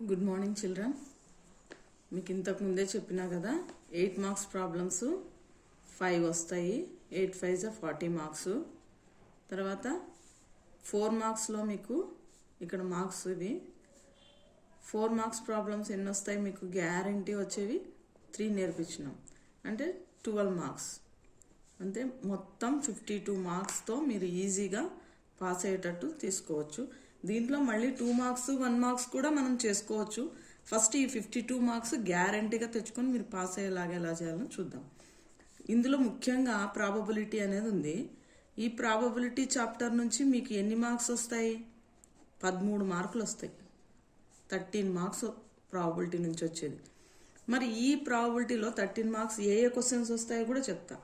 Good morning children. మీకు ఇంతకు ముందే చెప్పినా కదా, 8 మార్క్స్ ప్రాబ్లమ్స్ 5 వస్తాయి. 8 5 40 మార్క్స్. తర్వాత 4 మార్క్స్లో మీకు ఇక్కడ మార్క్స్ ఇవి 4 మార్క్స్ ప్రాబ్లమ్స్ ఎన్ని వస్తాయి మీకు గ్యారంటీ వచ్చేవి 3 నేర్పించినాం అంటే 12 మార్క్స్. అంటే మొత్తం 52 మార్క్స్తో మీరు ఈజీగా పాస్ అయ్యేటట్టు తీసుకోవచ్చు. దీంట్లో మళ్ళీ 2 మార్క్స్ 1 మార్క్స్ కూడా మనం చేసుకోవచ్చు. ఫస్ట్ ఈ 52 మార్క్స్ గ్యారంటీగా తెచ్చుకొని మీరు పాస్ అయ్యేలాగా ఎలా చేయాలో చూద్దాం. ఇందులో ముఖ్యంగా ప్రాబబిలిటీ అనేది ఉంది. ఈ ప్రాబబిలిటీ చాప్టర్ నుంచి మీకు ఎన్ని మార్క్స్ వస్తాయి? 13 మార్కులు వస్తాయి. 13 మార్క్స్ ప్రాబబిలిటీ నుంచి వచ్చేది. మరి ఈ ప్రాబబిలిటీలో 13 మార్క్స్ ఏ క్వశ్చన్స్ వస్తాయో కూడా చెప్తా.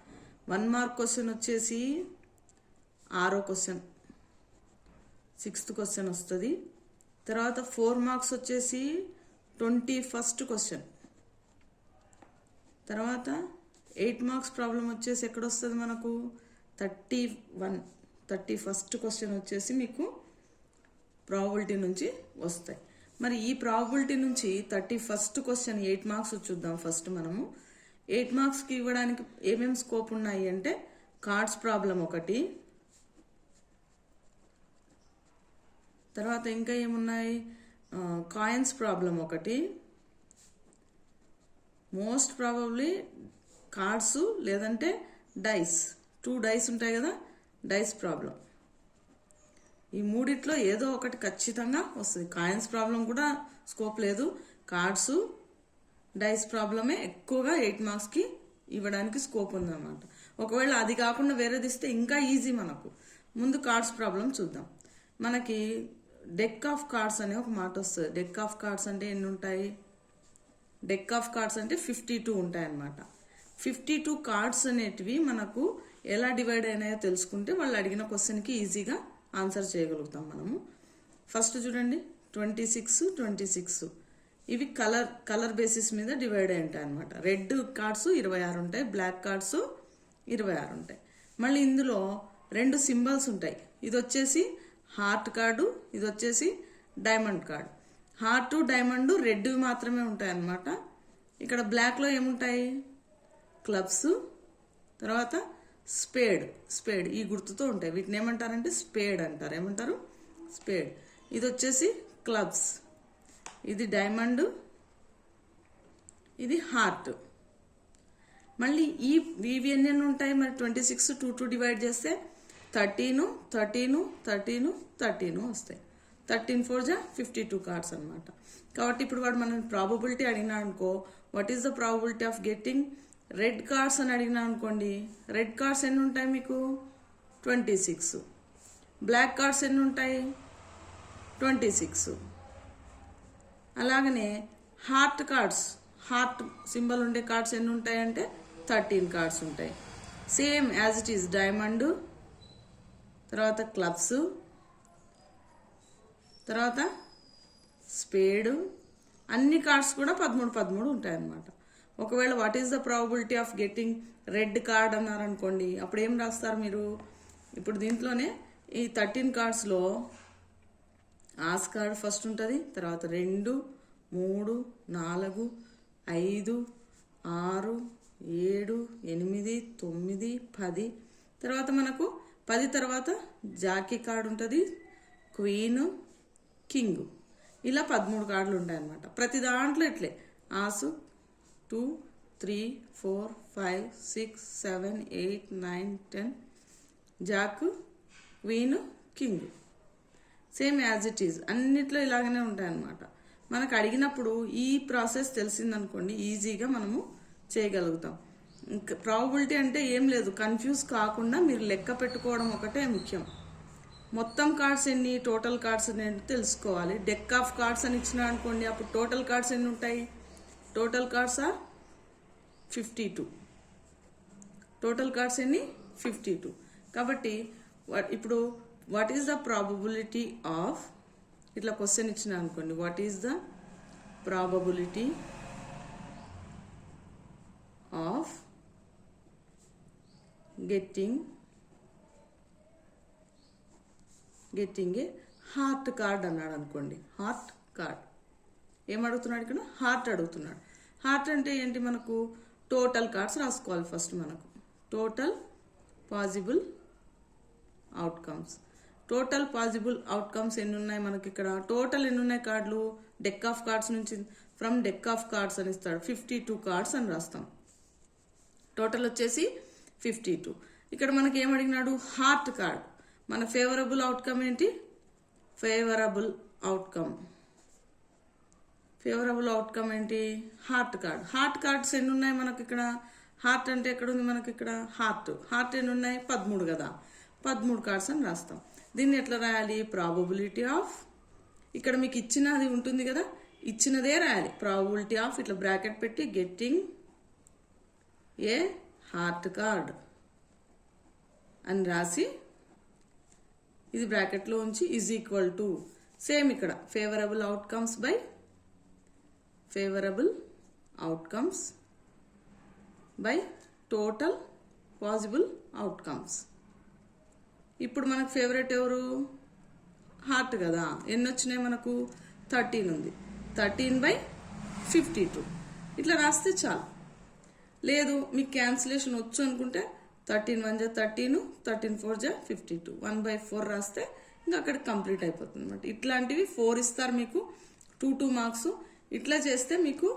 1 మార్క్ క్వశ్చన్ వచ్చేసి 6వ క్వశ్చన్, 6th క్వశ్చన్ వస్తుంది. తర్వాత 4 మార్క్స్ వచ్చేసి 21st క్వశ్చన్. తర్వాత 8 మార్క్స్ ప్రాబ్లం వచ్చేసి ఎక్కడ వస్తుంది మనకు 31st క్వశ్చన్ వచ్చేసి మీకు ప్రాబబిలిటీ నుంచి వస్తాయి. మరి ఈ ప్రాబబిలిటీ నుంచి 31st క్వశ్చన్ 8 మార్క్స్ చూద్దాం. ఫస్ట్ మనము 8 మార్క్స్కి ఇవ్వడానికి ఏమేమి స్కోప్ ఉన్నాయి అంటే కార్డ్స్ ప్రాబ్లం ఒకటి, తర్వాత ఇంకా ఏమున్నాయి కాయిన్స్ ప్రాబ్లం ఒకటి, మోస్ట్ ప్రాబబ్లీ కార్డ్స్ లేదంటే డైస్, 2 డైస్ ఉంటాయి కదా, డైస్ ప్రాబ్లం. ఈ మూడిట్లో ఏదో ఒకటి ఖచ్చితంగా వస్తుంది. కాయిన్స్ ప్రాబ్లం కూడా స్కోప్ లేదు, కార్డ్స్ డైస్ ప్రాబ్లమే ఎక్కువగా 8 మార్క్స్కి ఇవ్వడానికి స్కోప్ ఉందన్నమాట. ఒకవేళ అది కాకుండా వేరేది ఇస్తే ఇంకా ఈజీ మనకు. ముందు కార్డ్స్ ప్రాబ్లం చూద్దాం. మనకి డెక్ ఆఫ్ కార్డ్స్ అనే ఒక మాట వస్తుంది. డెక్ ఆఫ్ కార్డ్స్ అంటే ఎన్ని ఉంటాయి? డెక్ ఆఫ్ కార్డ్స్ అంటే 52 ఉంటాయి అన్నమాట. 52 కార్డ్స్ అనేటివి మనకు ఎలా డివైడ్ అయినాయో తెలుసుకుంటే వాళ్ళు అడిగిన క్వశ్చన్కి ఈజీగా ఆన్సర్ చేయగలుగుతాం మనము. ఫస్ట్ చూడండి, 26 ఇవి కలర్ బేసిస్ మీద డివైడ్ అయి ఉంటాయి అనమాట. రెడ్ కార్డ్స్ 26 ఉంటాయి, బ్లాక్ కార్డ్స్ 26 ఉంటాయి. మళ్ళీ ఇందులో 2 సింబల్స్ ఉంటాయి. ఇది వచ్చేసి హార్ట్ కార్డు, ఇది వచ్చేసి diamond card. Heart diamond red మాత్రమే ఉంటాయి అన్నమాట. ఇక్కడ బ్లాక్లో ఏముంటాయి? క్లబ్స్, తర్వాత స్పేడ్ ఈ గుర్తుతో ఉంటాయి. వీటిని ఏమంటారంటే స్పేడ్ అంటారు. ఏమంటారు? స్పేడ్. ఇది వచ్చేసి క్లబ్స్, ఇది డైమండ్, ఇది హార్ట్. మళ్ళీ ఇవి ఎన్ని ఉంటాయి మరి 26 2 డివైడ్ చేస్తే 13 వస్తాయి. 13 4 52 కార్డ్స్ అనమాట. కాబట్టి ఇప్పుడు వాడు మనం ప్రాబబిలిటీ అడిగినా అనుకో, what is the probability of getting red cards అని అడిగినా అనుకోండి, రెడ్ కార్డ్స్ ఎన్ని ఉంటాయి మీకు 26. బ్లాక్ కార్డ్స్ ఎన్ని ఉంటాయి 26. అలాగనే హార్ట్ కార్డ్స్, హార్ట్ సింబల్ ఉండే కార్డ్స్ ఎన్ని ఉంటాయంటే 13 కార్డ్స్ ఉంటాయి. Same as it is diamond, తర్వాత క్లబ్స్, తర్వాత స్పేడ్, అన్ని కార్డ్స్ కూడా 13 ఉంటాయి అన్నమాట. ఒకవేళ what is the probability of getting red card అన్నారనుకోండి, అప్పుడు ఏం రాస్తారు మీరు? ఇప్పుడు దీంట్లోనే ఈ 13 కార్డ్స్లో ఆస్ కార్డ్ ఫస్ట్ ఉంటుంది, తర్వాత 2 3 4 5 6 7 8 9 10, తర్వాత మనకు 10 తర్వాత జాకీ కార్డు ఉంటుంది, క్వీన్, కింగ్, ఇలా 13 కార్డులు ఉంటాయి అన్నమాట. ప్రతి దాంట్లో ఇట్లే ఆసు 2 3 4 5 6 7 8 9 10, Jack, queen, king, same as it is అన్నిట్లో ఇలాగనే ఉంటాయి అన్నమాట. మనకు అడిగినప్పుడు ఈ ప్రాసెస్ తెలిసిందనుకోండి, ఈజీగా మనము చేయగలుగుతాం. ఇంకా ప్రాబబిలిటీ అంటే ఏం లేదు, కన్ఫ్యూజ్ కాకుండా మీరు లెక్క పెట్టుకోవడం ఒకటే ముఖ్యం. మొత్తం కార్డ్స్ ఎన్ని, టోటల్ కార్డ్స్ ఎన్ని తెలుసుకోవాలి. డెక్ ఆఫ్ కార్డ్స్ అని ఇచ్చిన అనుకోండి, అప్పుడు టోటల్ కార్డ్స్ ఎన్ని ఉంటాయి? Total cards are 52. Total cards ఎన్ని 52. కాబట్టి ఇప్పుడు what is the probability of, ఇట్లా క్వశ్చన్ ఇచ్చిన అనుకోండి, what is the probability of getting a heart card అన్నాడు అనుకోండి, హార్ట్ కార్డ్ ఏం అడుగుతున్నాడు ఇక్కడ? హార్ట్ అడుగుతున్నాడు. హార్ట్ అంటే ఏంటి? మనకు టోటల్ కార్డ్స్ రాసుకోవాలి ఫస్ట్. మనకు total possible outcomes. Total possible outcomes ఎన్ని ఉన్నాయి మనకి ఇక్కడ? టోటల్ ఎన్ని ఉన్నాయి కార్డులు? డెక్ ఆఫ్ కార్డ్స్ నుంచి ఫ్రమ్ డెక్ ఆఫ్ కార్డ్స్ అని ఇస్తాడు. 52 కార్డ్స్ అని రాస్తాం. టోటల్ వచ్చేసి 52. ఇక్కడ మనకి ఏం అడిగినాడు? Heart card. మన ఫేవరబుల్ అవుట్కమ్ ఏంటి? Favourable outcome. ఫేవరబుల్ అవుట్కమ్ ఏంటి? Heart card. హార్ట్ కార్డ్స్ ఎన్ని ఉన్నాయి మనకి ఇక్కడ? హార్ట్ అంటే ఎక్కడ ఉంది మనకి ఇక్కడ? హార్ట్ ఎన్ని ఉన్నాయి? 13 కదా. 13 కార్డ్స్ అని రాస్తాం. దీన్ని ఎట్లా రాయాలి? ప్రాబబిలిటీ ఆఫ్, ఇక్కడ మీకు ఇచ్చినది ఉంటుంది కదా, ఇచ్చినదే రాయాలి. ప్రాబబిలిటీ ఆఫ్ ఇట్లా బ్రాకెట్ పెట్టి గెట్టింగ్ ఏ హార్ట్ కార్డ్ అని రాసి ఇది బ్రాకెట్లో ఉంచి ఈజ్ ఈక్వల్ టు సేమ్ ఇక్కడ favourable outcomes by favourable outcomes by total possible outcomes. ఇప్పుడు మనకు ఫేవరెట్ ఎవరు? హార్ట్ కదా. ఎన్ని వచ్చినాయి మనకు? 13 ఉంది. 13/52 ఇట్లా రాస్తే చాలు. లేదు మీకు క్యాన్సిలేషన్ వచ్చు అనుకుంటే 13 1 జా 13, 13 4 జా 52, 1/4 రాస్తే ఇంకా అక్కడ కంప్లీట్ అయిపోతుంది అనమాట. ఇట్లాంటివి 4 ఇస్తారు మీకు, 2 మార్క్స్. ఇట్లా చేస్తే మీకు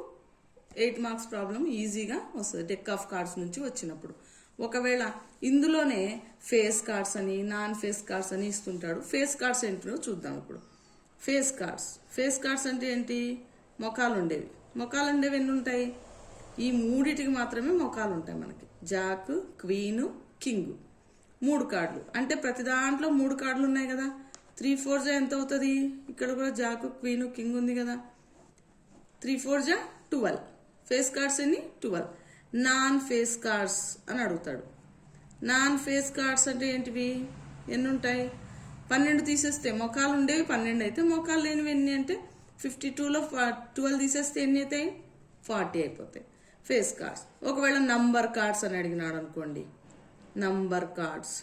8 మార్క్స్ ప్రాబ్లం ఈజీగా వస్తుంది డెక్ ఆఫ్ కార్డ్స్ నుంచి వచ్చినప్పుడు. ఒకవేళ ఇందులోనే ఫేస్ కార్డ్స్ అని నాన్ ఫేస్ కార్డ్స్ అని ఇస్తుంటాడు. ఫేస్ కార్డ్స్ ఏంటో చూద్దాం ఇప్పుడు. ఫేస్ కార్డ్స్ అంటే ఏంటి? మొఖాలు ఉండేవి. మొఖాలు ఉండేవి ఎన్ని ఉంటాయి? ఈ మూడిటికి మాత్రమే మొఖాలు ఉంటాయి మనకి. Jack, queen, king. 3 కార్డులు అంటే ప్రతి దాంట్లో 3 కార్డులు ఉన్నాయి కదా. 3 4 జా ఎంత అవుతుంది? ఇక్కడ కూడా జాక్, క్వీను, కింగ్ ఉంది కదా. 3 4 జా 12. ఫేస్ కార్డ్స్ ఎన్ని? 12. నాన్ ఫేస్ కార్డ్స్ అని అడుగుతాడు. నాన్ ఫేస్ కార్డ్స్ అంటే ఏంటివి? ఎన్ని ఉంటాయి? 12 తీసేస్తే మొఖాలు ఉండేవి 12 అయితే, మొఖాలు లేనివి ఎన్ని అంటే 52లో 12 తీసేస్తే ఎన్ని అవుతాయి? 40 అయిపోతాయి ఫేస్ కార్డ్స్. ఒకవేళ నంబర్ కార్డ్స్ అని అడిగినాడు అనుకోండి, నంబర్ కార్డ్స్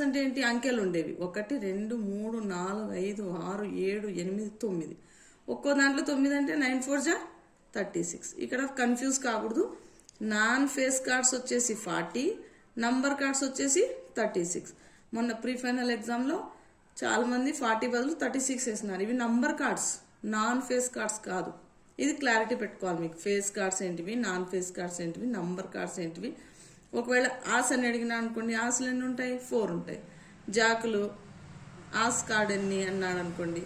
అంటే ఏంటి? అంకెలు ఉండేవి. 1 2 3 4 5 6 7 8 9. ఒక్కో దాంట్లో 9 అంటే 9 4 జా 36. ఇక్కడ కన్ఫ్యూజ్ కాకూడదు. నాన్ ఫేస్ కార్డ్స్ వచ్చేసి 40, నంబర్ కార్డ్స్ వచ్చేసి 36. మొన్న ప్రీ ఫైనల్ ఎగ్జామ్లో చాలా మంది 40 బదులు 36 వేసినారు. ఇవి number cards, non face cards కాదు. ఇది క్లారిటీ పెట్టుకోవాలి మీకు. ఫేస్ కార్డ్స్ ఏంటివి, నాన్ ఫేస్ కార్డ్స్ ఏంటివి, నంబర్ కార్డ్స్ ఏంటివి. ఒకవేళ ఆస్ అని అడిగినా అనుకోండి, ఆశలు ఎన్ని ఉంటాయి? 4 ఉంటాయి. జాకులు ఆస్ కార్డ్ ఎన్ని అన్నాడు అనుకోండి,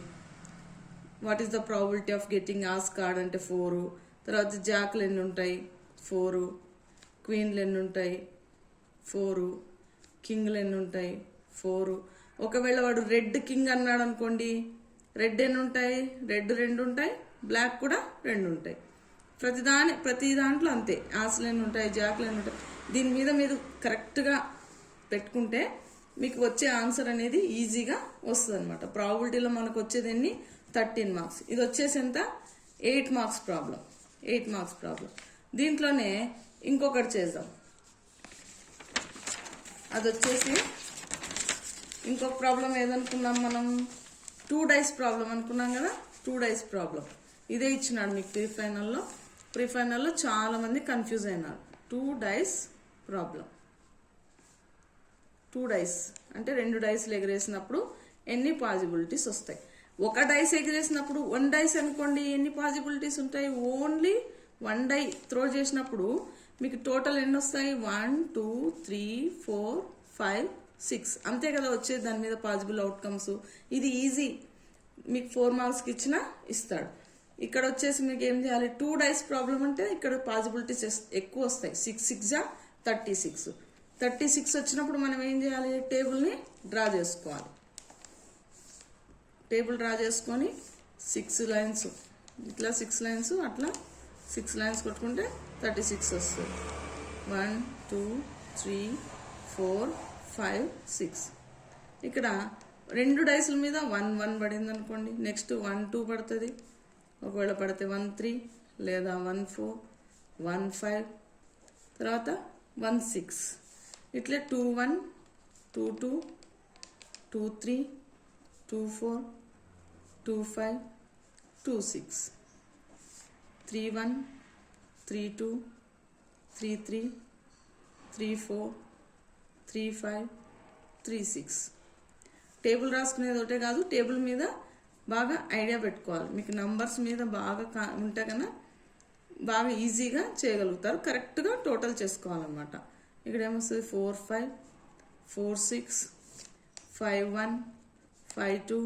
what is the probability of getting ace card అంటే 4. తర్వాత జాకులు ఎన్ని ఉంటాయి? 4. క్వీన్లు ఎన్ని ఉంటాయి? 4. కింగ్లు ఎన్ని ఉంటాయి? 4. ఒకవేళ వాడు రెడ్ కింగ్ అన్నాడు అనుకోండి, రెడ్ ఎన్ని ఉంటాయి? రెడ్ 2 ఉంటాయి, బ్లాక్ కూడా 2 ఉంటాయి. ప్రతి దాంట్లో అంతే. ఆశలు ఎన్ని ఉంటాయి, జాకులు ఎన్ని ఉంటాయి. దీని మీద మీరు కరెక్ట్గా పెట్టుకుంటే మీకు వచ్చే ఆన్సర్ అనేది ఈజీగా వస్తుంది అనమాట. ప్రాబిలిటీలో మనకు వచ్చేది ఎన్ని? 13 మార్క్స్. ఇది వచ్చేసి ఎంత? 8 మార్క్స్ ప్రాబ్లం. 8 marks problem. దీంట్లోనే ఇంకొకటి చేద్దాం. అది వచ్చేసి ఇంకొక ప్రాబ్లం ఏదనుకున్నాం మనం? 2 డైస్ ప్రాబ్లం అనుకున్నాం కదా. 2 డైస్ ప్రాబ్లం ఇదే ఇచ్చినాడు మీకు ప్రీ ఫైనల్లో చాలా మంది కన్ఫ్యూజ్ అయినారు. 2 డైస్ ప్రాబ్లం. 2 డైస్ అంటే 2 డైస్లు ఎగరేసినప్పుడు ఎన్ని పాసిబిలిటీస్ వస్తాయి? 1 డైస్ ఎగిరేసినప్పుడు 1 డైస్ అనుకోండి, ఎన్ని పాసిబిలిటీస్ ఉంటాయి? ఓన్లీ 1 డై త్రో చేసినప్పుడు మీకు టోటల్ ఎన్ని వస్తాయి? 1 2 3 4 5 6 అంతే కదా వచ్చేది దాని మీద పాసిబుల్ అవుట్కమ్స్. ఇది ఈజీ, మీకు 4 మార్క్స్కి ఇచ్చినా ఇస్తాడు. ఇక్కడ వచ్చేసి మీకు ఏం చేయాలి? 2 డైస్ ప్రాబ్లం అంటే ఇక్కడ పాసిబిలిటీస్ ఎక్కువ వస్తాయి. 6 6 జా 36. 36 వచ్చినప్పుడు మనం ఏం చేయాలి? టేబుల్ని డ్రా చేసుకోవాలి. టేబుల్ డ్రా చేసుకొని 6 లైన్స్, ఇట్లా 6 లైన్స్, అట్లా 6 లైన్స్ కొట్టుకుంటే 36 వస్తుంది. 1 2 3 4 5 6. ఇక్కడ 2 డైస్ల మీద 1 1 పడింది అనుకోండి, నెక్స్ట్ 1 2 పడుతుంది. ఒకవేళ పడితే 1 3 లేదా 1 4 1 5, తర్వాత 1 6. ఇట్లా 2 1 2 2 2 3 2 4 2 5 2 6, 3 1, 3 2, 3 3, 3 4, 3 5, 3 6. టేబుల్ రాసుకునేది ఒకటే కాదు, టేబుల్ మీద బాగా ఐడియా పెట్టుకోవాలి. మీకు నంబర్స్ మీద బాగా ఉంటే కన్నా బాగా ఈజీగా చేయగలుగుతారు, కరెక్ట్గా టోటల్ చేసుకోవాలన్నమాట. ఇక్కడ ఏమొస్తుంది 4 5, 4 6, 5 1, 5 2,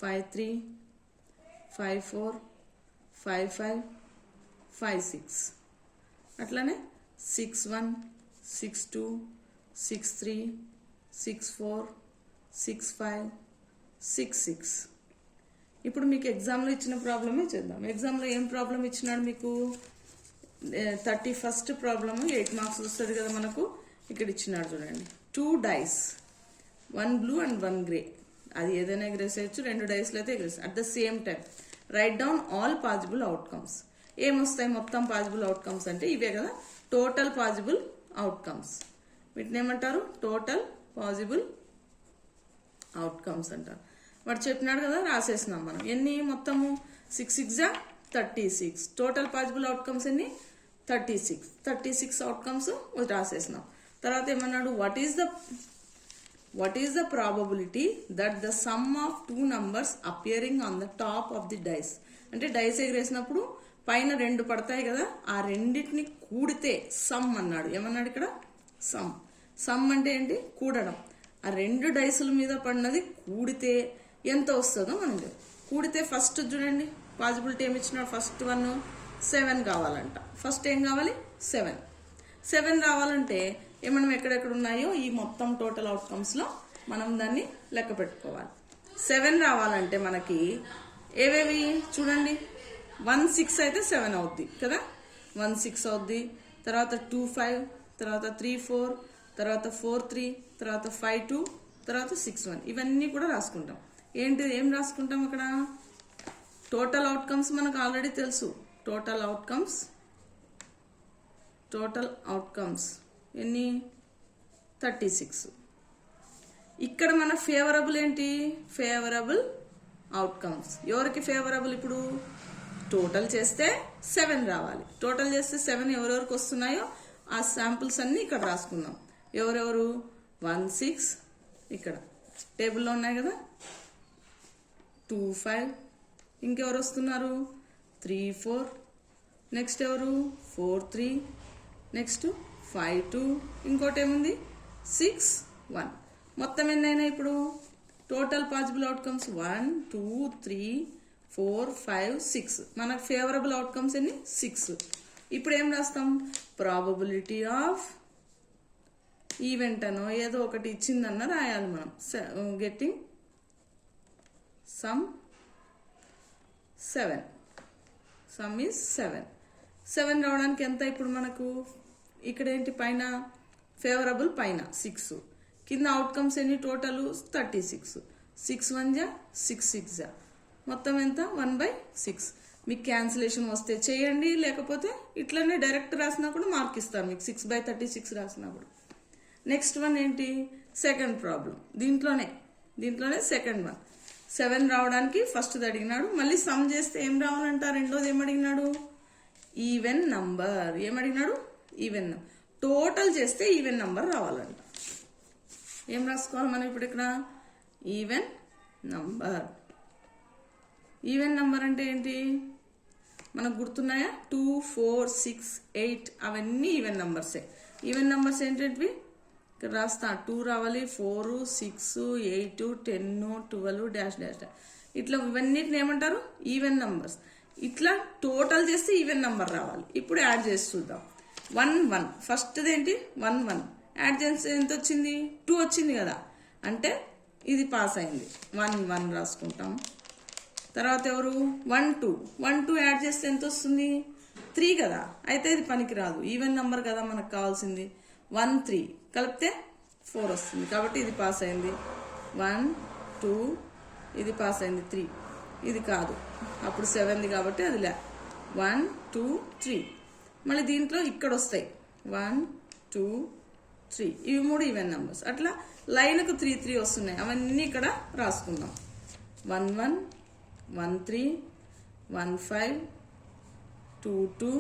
5 3, 5 4, 5 5, 5 6. అట్లానే 6 1, 6 2, 6 3, 6 4, 6 5, 6 6. ఇప్పుడు మీకు ఎగ్జామ్లో ఇచ్చిన ప్రాబ్లమే చేద్దాం. ఎగ్జామ్లో ఏం ప్రాబ్లం ఇచ్చినాడు మీకు? 31st ప్రాబ్లమ్ 8 మార్క్స్ వస్తుంది కదా మనకు. ఇక్కడ ఇచ్చినాడు చూడండి, 2 dice, 1 blue and 1 grey. అది ఏదైనా ఎగరేసేయచ్చు, 2 డైస్లు అయితే ఎగరేసి at the same time write down all possible outcomes. ఏమొస్తాయి మొత్తం పాసిబుల్ అవుట్కమ్స్ అంటే ఇవే కదా, టోటల్ పాసిబుల్ అవుట్కమ్స్. వీటిని ఏమంటారు? టోటల్ పాసిబుల్ అవుట్కమ్స్ అంటారు. వాడు చెప్పినాడు కదా, రాసేసినాం మనం. ఎన్ని మొత్తము? 6 6 36. టోటల్ పాసిబుల్ అవుట్కమ్స్ ఎన్ని? 36 అవుట్కమ్స్ రాసేసినాం. తర్వాత ఏమన్నాడు? What is the probability that the sum of 2 numbers appearing on the top of the dice. అంటే డైస్ ఎగిరేసినప్పుడు పైన 2 పడతాయి కదా, ఆ రెండింటిని కూడితే సమ్ అన్నాడు. ఏమన్నాడు ఇక్కడ? సమ్ అంటే ఏంటి? కూడడం. ఆ 2 డైసుల మీద పడినది కూడితే ఎంత వస్తుందో మనం కూడితే ఫస్ట్ చూడండి పాసిబిలిటీ ఏమి ఇచ్చినాడు? ఫస్ట్ 1 7 కావాలంట. ఫస్ట్ ఏం కావాలి? 7 రావాలంటే మనం ఎక్కడెక్కడ ఉన్నాయో ఈ మొత్తం టోటల్ అవుట్కమ్స్లో మనం దాన్ని లెక్క పెట్టుకోవాలి. 7 రావాలంటే మనకి ఏవేవి చూడండి, 1 6 అయితే 7 అవుద్ది కదా, 1 6 అవుద్ది. తర్వాత 2 5, తర్వాత 3 4, తర్వాత 4 3, తర్వాత 5 2, తర్వాత 6 1. ఇవన్నీ కూడా రాసుకుంటాం. ఏం రాసుకుంటాం అక్కడ? టోటల్ అవుట్కమ్స్ మనకు ఆల్రెడీ తెలుసు. టోటల్ అవుట్కమ్స్ ఎన్ని? 36. ఇక్కడ మన ఫేవరబుల్ ఏంటి? Favourable outcomes. ఎవరికి ఫేవరబుల్? ఇప్పుడు టోటల్ చేస్తే 7 రావాలి. టోటల్ చేస్తే 7 ఎవరెవరికి వస్తున్నాయో ఆ శాంపుల్స్ అన్నీ ఇక్కడ రాసుకుందాం. ఎవరెవరు? 1 6 ఇక్కడ టేబుల్లో ఉన్నాయి కదా, 2 5, ఇంకెవరు వస్తున్నారు? 3 4, నెక్స్ట్ ఎవరు? 4 3, నెక్స్ట్ 5 2, ఇంకోటి ఏముంది? 6 1. మొత్తం ఎన్నైనా ఇప్పుడు? Total possible outcomes 1 2 3 4 5 6. మనకు ఫేవరబుల్ అవుట్కమ్స్ ఎన్ని? 6. ఇప్పుడు ఏం రాస్తాం? ప్రాబబిలిటీ ఆఫ్ ఈవెంట్ అనో ఏదో ఒకటి ఇచ్చిందన్న రాయాలి మనం. Getting some 7. సమ్ ఈజ్ 7 రావడానికి ఎంత ఇప్పుడు మనకు? ఇక్కడ ఏంటి? పైన ఫేవరబుల్ పైన 6, కింద అవుట్కమ్స్ ఎన్ని? టోటల్ 36. 6 1 6 6 మొత్తం ఎంత? 1/6. మీకు క్యాన్సిలేషన్ వస్తే చేయండి, లేకపోతే ఇట్లనే డైరెక్ట్ రాసినా కూడా మార్క్ ఇస్తారు మీకు, 6/36 రాసినా కూడా. నెక్స్ట్ వన్ ఏంటి? Second problem. దీంట్లోనే సెకండ్ వన్. 7 రావడానికి ఫస్ట్ అడిగినాడు. మళ్ళీ సమ్ చేస్తే ఏం రావాలంట? రెండోది ఏం అడిగినాడు? Even number. ఏమడిగినాడు? ఈవెన్. టోటల్ చేస్తే ఈవెన్ నంబర్ రావాలంట. ఏం రాసుకోవాలి మనం ఇప్పుడు ఇక్కడ? Even number. ఈవెన్ నంబర్ అంటే ఏంటి? మనకు గుర్తున్నాయా? 2 4 6 8 అవన్నీ ఈవెన్ నంబర్సే. ఈవెన్ నంబర్స్ ఏంటంటే ఇక్కడ రాస్తా, 2 రావాలి, 4 6 8 10 12 డాష్ డాష్ డాష్. ఇట్లా ఇవన్నిటిని ఏమంటారు? Even numbers. ఇట్లా టోటల్ చేస్తే ఈవెన్ నంబర్ రావాలి. ఇప్పుడు యాడ్ చేసి చూద్దాం. 1 1 ఫస్ట్ది ఏంటి? 1 1 యాడ్ చేస్తే ఎంత వచ్చింది? 2 వచ్చింది కదా, అంటే ఇది పాస్ అయింది. 1 1 రాసుకుంటాం. తర్వాత ఎవరు? 1 2 యాడ్ చేస్తే ఎంత వస్తుంది? 3 కదా, అయితే ఇది పనికిరాదు, ఈవెన్ నంబర్ కదా మనకు కావాల్సింది. 1 3 కలిపితే 4 వస్తుంది, కాబట్టి ఇది పాస్ అయింది. 1 2 ఇది పాస్ అయింది. 3 ఇది కాదు, అప్పుడు 7ది కాబట్టి అది లే. 1 2 3 మళ్ళీ దీంట్లో ఇక్కడ వస్తాయి 1 2 3, ఇవి 3 ఈవెన్ నంబర్స్. అట్లా లైన్కు 3 3 వస్తున్నాయి, అవన్నీ ఇక్కడ రాసుకుందాం. 1 1 1 3 1 5 2 2,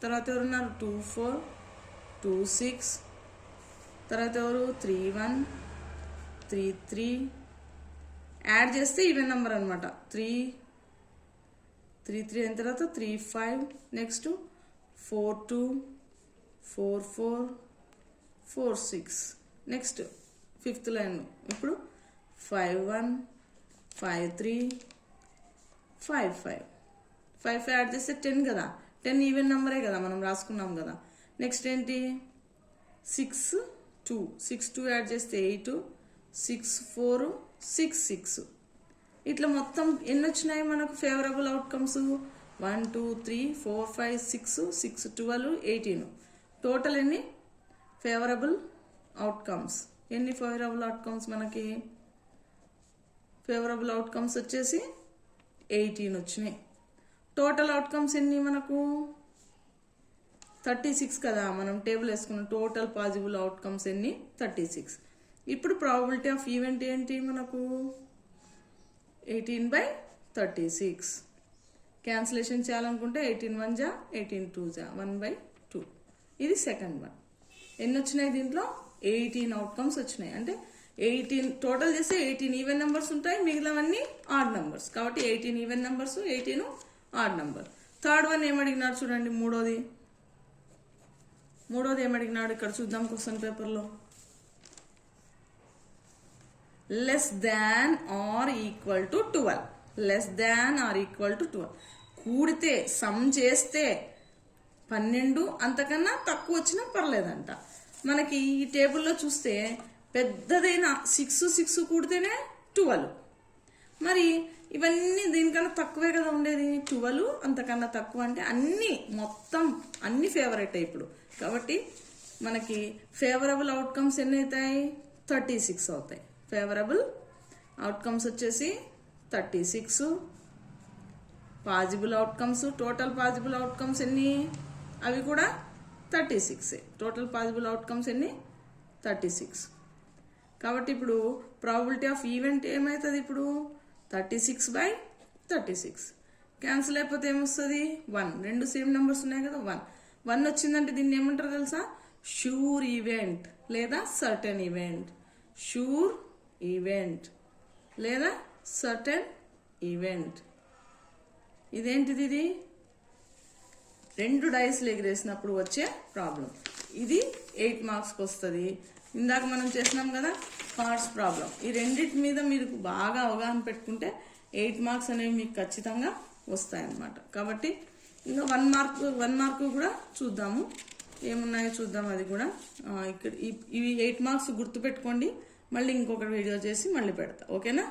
తర్వాత ఎవరున్నారు 2 4 2 6, తర్వాత ఎవరు 3 1 3 3, యాడ్ చేస్తే ఈవెన్ నెంబర్ అనమాట. 3 3 అయిన తర్వాత 3 5, నెక్స్ట్ 4 2 4 4 4 6, నెక్స్ట్ ఫిఫ్త్ లైన్ ఇప్పుడు 5 1 5 3 5 5 5 యాడ్ చేస్తే 10 కదా, 10 ఈవెన్ నెంబరే కదా మనం రాసుకున్నాం కదా. నెక్స్ట్ ఏంటి 6 2, 6 2 యాడ్ చేస్తే 8, 6 4 6 6. ఇట్లా మొత్తం ఎన్ని వచ్చినాయి మనకు ఫేవరబుల్ అవుట్కమ్స్? 1 2 3 4 5 6 6 12 18. టోటల్ ఎన్ని ఫేవరబుల్ అవుట్కమ్స్? ఎన్ని ఫేవరబుల్ అవుట్కమ్స్ మనకి? ఫేవరబుల్ అవుట్కమ్స్ వచ్చేసి 18 వచ్చినాయి. టోటల్ అవుట్కమ్స్ ఎన్ని మనకు? 36 కదా, మనం టేబుల్ వేసుకున్న టోటల్ పాజిబుల్ అవుట్కమ్స్ ఎన్ని? 36. ఇప్పుడు ప్రాబబిలిటీ ఆఫ్ ఈవెంట్ ఏంటి మనకు? 18/36. క్యాన్సిలేషన్ చేయాలనుకుంటే 18 1 జా 18 2 జా 1/2. ఇది సెకండ్ వన్. ఎన్ని వచ్చినాయి దీంట్లో? 18 అవుట్కమ్స్ వచ్చినాయి. అంటే 18 టోటల్ చేస్తే 18 ఈవెన్ నెంబర్స్ ఉంటాయి, మిగిలినవన్నీ ఆడ్ నెంబర్స్. కాబట్టి 18 even numbers, 18 odd number. Third one ఏమడిగినాడు చూడండి, మూడోది ఏమడిగినాడు ఇక్కడ చూద్దాం క్వశ్చన్ పేపర్లో. Less than or equal to 12. Less than or equal to 12. కూడితే సమ్ చేస్తే 12 అంతకన్నా తక్కువ వచ్చినా పర్లేదంట. మనకి ఈ టేబుల్లో చూస్తే పెద్దదైన 6 6 కూడితేనే 12. మరి ఇవన్నీ దీనికన్నా తక్కువే కదా ఉండేది. 12 అంతకన్నా తక్కువ అంటే మొత్తం అన్ని ఫేవరెట్ ఇప్పుడు. కాబట్టి మనకి ఫేవరబుల్ అవుట్కమ్స్ ఎన్ని అవుతాయి? 36 అవుతాయి. ఫేవరబుల్ అవుట్కమ్స్ వచ్చేసి 36. Possible outcomes, total possible outcomes ఎన్ని? అవి కూడా 36. టోటల్ పాజిబుల్ అవుట్కమ్స్ ఎన్ని? 36. కాబట్టి ఇప్పుడు ప్రాబబిలిటీ ఆఫ్ ఈవెంట్ ఏమవుతుంది? ఇప్పుడు 36/36. క్యాన్సిల్ అయిపోతే ఏమొస్తుంది? 1. రెండు సేమ్ నెంబర్స్ ఉన్నాయి కదా, 1 వచ్చిందంటే దీన్ని ఏమంటారు తెలుసా? షూర్ ఈవెంట్ లేదా సర్టెన్ ఈవెంట్. షూర్ ఈవెంట్ లేదా సర్టెన్ ఈవెంట్. ఇదేంటిది? ఇది 2 డైస్లు ఎగిరేసినప్పుడు వచ్చే ప్రాబ్లం. ఇది 8 మార్క్స్కి వస్తుంది. ఇందాక మనం చేసినాం కదా కార్డ్స్ ప్రాబ్లం. ఈ రెండింటి మీద మీరు బాగా అవగాహన పెట్టుకుంటే 8 మార్క్స్ అనేవి మీకు ఖచ్చితంగా వస్తాయన్నమాట. కాబట్టి ఇంకా 1 మార్క్ కూడా చూద్దాము, ఏమున్నాయో చూద్దాం. అది కూడా ఇక్కడ ఇవి 8 మార్క్స్ గుర్తుపెట్టుకోండి. మళ్ళీ ఇంకొక వీడియో చేసి మళ్ళీ పెడతా. ఓకేనా?